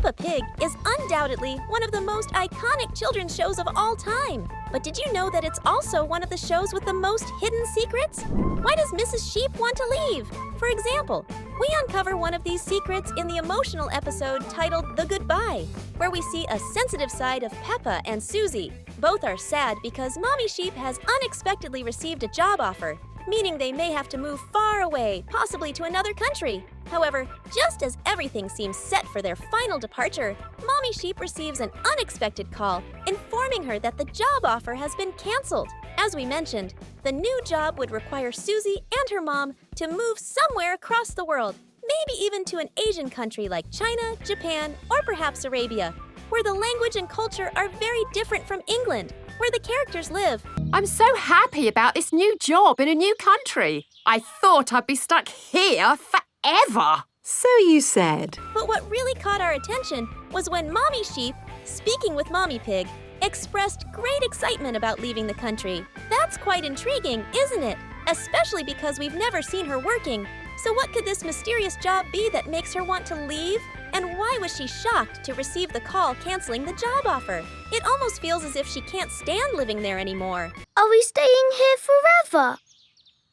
Peppa Pig is undoubtedly one of the most iconic children's shows of all time. But did you know that it's also one of the shows with the most hidden secrets? Why does Mrs. Sheep want to leave? For example, we uncover one of these secrets in the emotional episode titled The Goodbye, where we see a sensitive side of Peppa and Susie. Both are sad because Mommy Sheep has unexpectedly received a job offer, meaning they may have to move far away, possibly to another country. However, just as everything seems set for their final departure, Mommy Sheep receives an unexpected call informing her that the job offer has been canceled. As we mentioned, the new job would require Susie and her mom to move somewhere across the world, maybe even to an Asian country like China, Japan, or perhaps Arabia, where the language and culture are very different from England, where the characters live. I'm so happy about this new job in a new country. I thought I'd be stuck here forever. So you said. But what really caught our attention was when Mommy Sheep, speaking with Mommy Pig, expressed great excitement about leaving the country. That's quite intriguing, isn't it? Especially because we've never seen her working. So what could this mysterious job be that makes her want to leave? And why was she shocked to receive the call canceling the job offer? It almost feels as if she can't stand living there anymore. Are we staying here forever?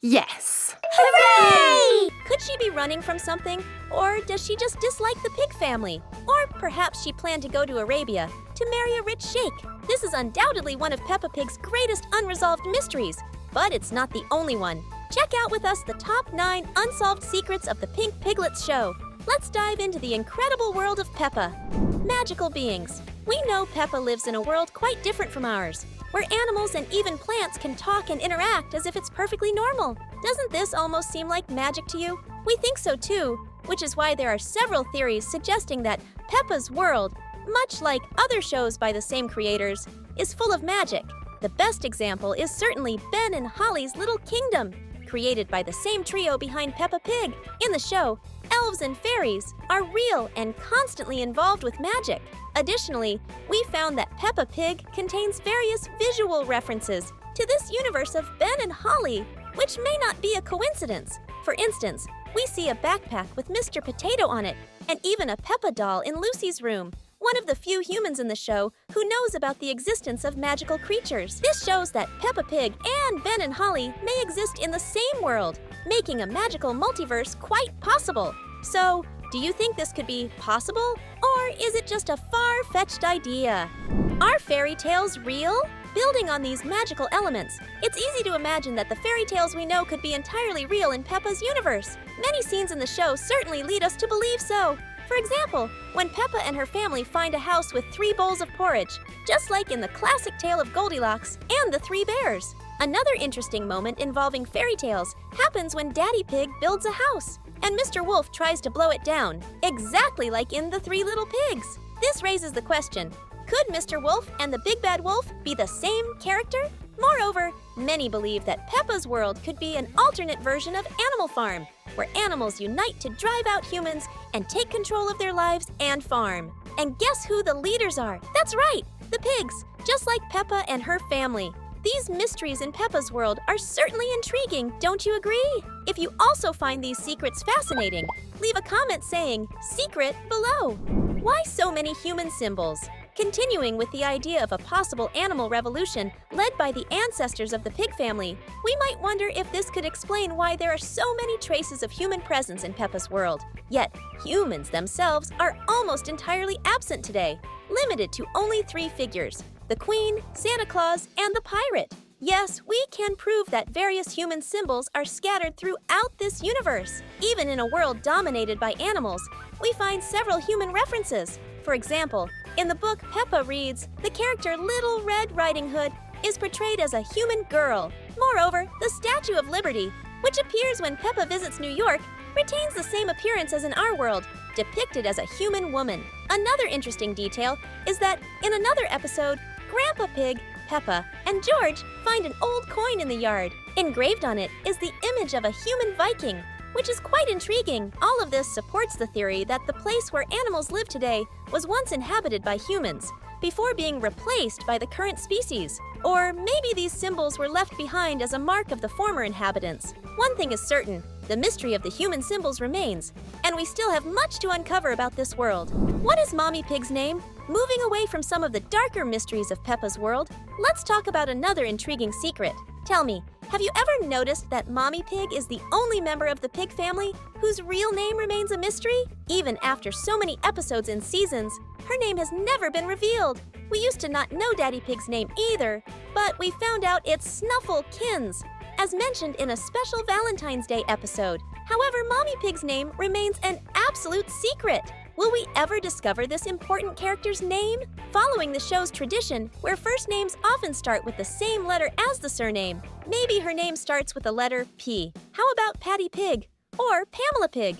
Yes. Hooray! Could she be running from something? Or does she just dislike the pig family? Or perhaps she planned to go to Arabia to marry a rich sheikh. This is undoubtedly one of Peppa Pig's greatest unresolved mysteries. But it's not the only one. Check out with us the top 9 unsolved secrets of the Pink Piglets show. Let's dive into the incredible world of Peppa. Magical beings. We know Peppa lives in a world quite different from ours, where animals and even plants can talk and interact as if it's perfectly normal. Doesn't this almost seem like magic to you? We think so too, which is why there are several theories suggesting that Peppa's world, much like other shows by the same creators, is full of magic. The best example is certainly Ben and Holly's Little Kingdom, created by the same trio behind Peppa Pig. In the show, elves and fairies are real and constantly involved with magic. Additionally, we found that Peppa Pig contains various visual references to this universe of Ben and Holly, which may not be a coincidence. For instance, we see a backpack with Mr. Potato on it, and even a Peppa doll in Lucy's room, one of the few humans in the show who knows about the existence of magical creatures. This shows that Peppa Pig and Ben and Holly may exist in the same world, making a magical multiverse quite possible. So, do you think this could be possible? Or is it just a far-fetched idea? Are fairy tales real? Building on these magical elements, it's easy to imagine that the fairy tales we know could be entirely real in Peppa's universe. Many scenes in the show certainly lead us to believe so. For example, when Peppa and her family find a house with 3 bowls of porridge, just like in the classic tale of Goldilocks and the 3 bears. Another interesting moment involving fairy tales happens when Daddy Pig builds a house, and Mr. Wolf tries to blow it down, exactly like in the 3 Little Pigs. This raises the question, could Mr. Wolf and the Big Bad Wolf be the same character? Moreover, many believe that Peppa's world could be an alternate version of Animal Farm, where animals unite to drive out humans and take control of their lives and farm. And guess who the leaders are? That's right, the pigs, just like Peppa and her family. These mysteries in Peppa's world are certainly intriguing, don't you agree? If you also find these secrets fascinating, leave a comment saying "secret" below. Why so many human symbols? Continuing with the idea of a possible animal revolution led by the ancestors of the pig family, we might wonder if this could explain why there are so many traces of human presence in Peppa's world. Yet, humans themselves are almost entirely absent today, limited to only 3 figures: the Queen, Santa Claus, and the pirate. Yes, we can prove that various human symbols are scattered throughout this universe. Even in a world dominated by animals, we find several human references. For example, in the book Peppa reads, the character Little Red Riding Hood is portrayed as a human girl. Moreover, the Statue of Liberty, which appears when Peppa visits New York, retains the same appearance as in our world, depicted as a human woman. Another interesting detail is that in another episode, Grandpa Pig, Peppa, and George find an old coin in the yard. Engraved on it is the image of a human Viking, which is quite intriguing. All of this supports the theory that the place where animals live today was once inhabited by humans, before being replaced by the current species. Or maybe these symbols were left behind as a mark of the former inhabitants. One thing is certain, the mystery of the human symbols remains, and we still have much to uncover about this world. What is Mommy Pig's name? Moving away from some of the darker mysteries of Peppa's world, let's talk about another intriguing secret. Tell me, have you ever noticed that Mommy Pig is the only member of the pig family whose real name remains a mystery? Even after so many episodes and seasons, her name has never been revealed. We used to not know Daddy Pig's name either, but we found out it's Snufflekins, as mentioned in a special Valentine's Day episode. However, Mommy Pig's name remains an absolute secret. Will we ever discover this important character's name? Following the show's tradition, where first names often start with the same letter as the surname, maybe her name starts with the letter P. How about Patty Pig or Pamela Pig?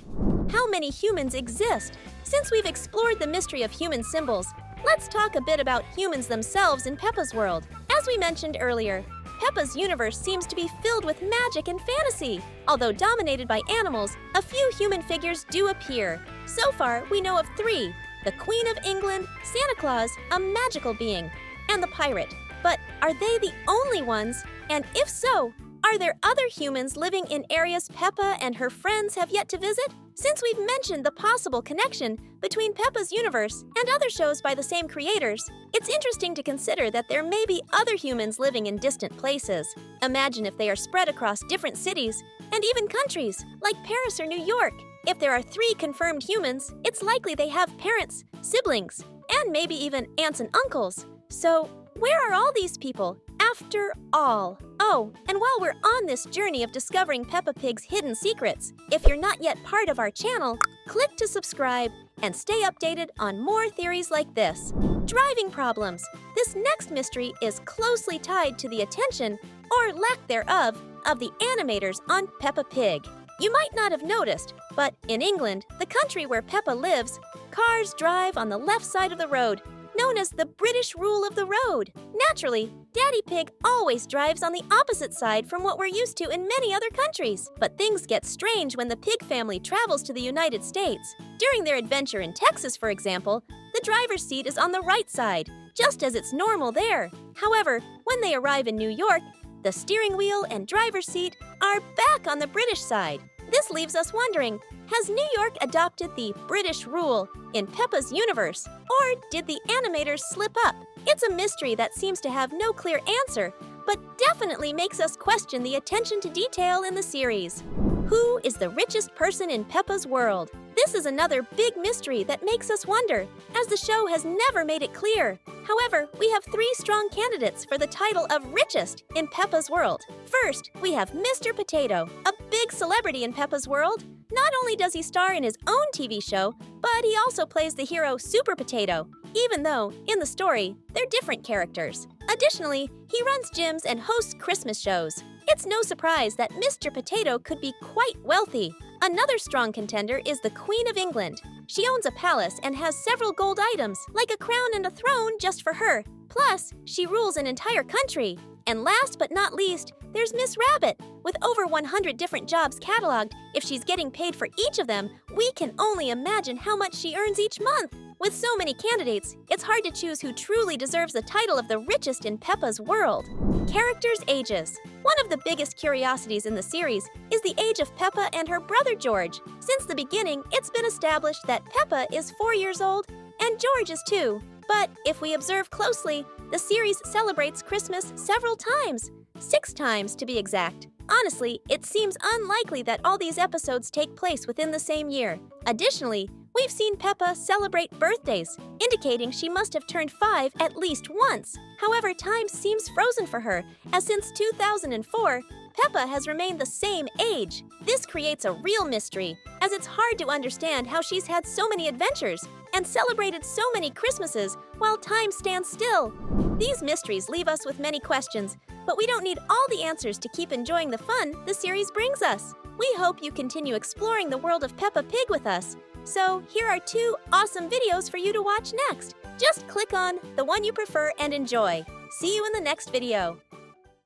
How many humans exist? Since we've explored the mystery of human symbols, let's talk a bit about humans themselves in Peppa's world. As we mentioned earlier, Peppa's universe seems to be filled with magic and fantasy. Although dominated by animals, a few human figures do appear. So far, we know of 3: the Queen of England, Santa Claus, a magical being, and the pirate. But are they the only ones? And if so, are there other humans living in areas Peppa and her friends have yet to visit? Since we've mentioned the possible connection between Peppa's universe and other shows by the same creators, it's interesting to consider that there may be other humans living in distant places. Imagine if they are spread across different cities and even countries, like Paris or New York. If there are 3 confirmed humans, it's likely they have parents, siblings, and maybe even aunts and uncles. So, where are all these people, after all? Oh, and while we're on this journey of discovering Peppa Pig's hidden secrets, if you're not yet part of our channel, click to subscribe and stay updated on more theories like this. Driving problems. This next mystery is closely tied to the attention, or lack thereof, of the animators on Peppa Pig. You might not have noticed, but in England, the country where Peppa lives, cars drive on the left side of the road, known as the British rule of the road. Naturally, Daddy Pig always drives on the opposite side from what we're used to in many other countries. But things get strange when the pig family travels to the United States. During their adventure in Texas, for example, the driver's seat is on the right side, just as it's normal there. However, when they arrive in New York, the steering wheel and driver's seat are back on the British side. This leaves us wondering, has New York adopted the British rule in Peppa's universe, or did the animators slip up? It's a mystery that seems to have no clear answer, but definitely makes us question the attention to detail in the series. Who is the richest person in Peppa's world? This is another big mystery that makes us wonder, as the show has never made it clear. However, we have 3 strong candidates for the title of richest in Peppa's world. First, we have Mr. Potato, a big celebrity in Peppa's world. Not only does he star in his own TV show, but he also plays the hero Super Potato, even though, in the story, they're different characters. Additionally, he runs gyms and hosts Christmas shows. It's no surprise that Mr. Potato could be quite wealthy. Another strong contender is the Queen of England. She owns a palace and has several gold items, like a crown and a throne just for her. Plus, she rules an entire country. And last but not least, there's Miss Rabbit. With over 100 different jobs cataloged, if she's getting paid for each of them, we can only imagine how much she earns each month. With so many candidates, it's hard to choose who truly deserves the title of the richest in Peppa's world. Characters' ages. One of the biggest curiosities in the series is the age of Peppa and her brother George. Since the beginning, it's been established that Peppa is 4 years old and George is 2. But if we observe closely, the series celebrates Christmas several times. 6 times to be exact. Honestly, it seems unlikely that all these episodes take place within the same year. Additionally, we've seen Peppa celebrate birthdays, indicating she must have turned 5 at least once. However, time seems frozen for her, as since 2004, Peppa has remained the same age. This creates a real mystery, as it's hard to understand how she's had so many adventures and celebrated so many Christmases while time stands still. These mysteries leave us with many questions, but we don't need all the answers to keep enjoying the fun the series brings us. We hope you continue exploring the world of Peppa Pig with us. So here are 2 awesome videos for you to watch next. Just click on the one you prefer and enjoy. See you in the next video.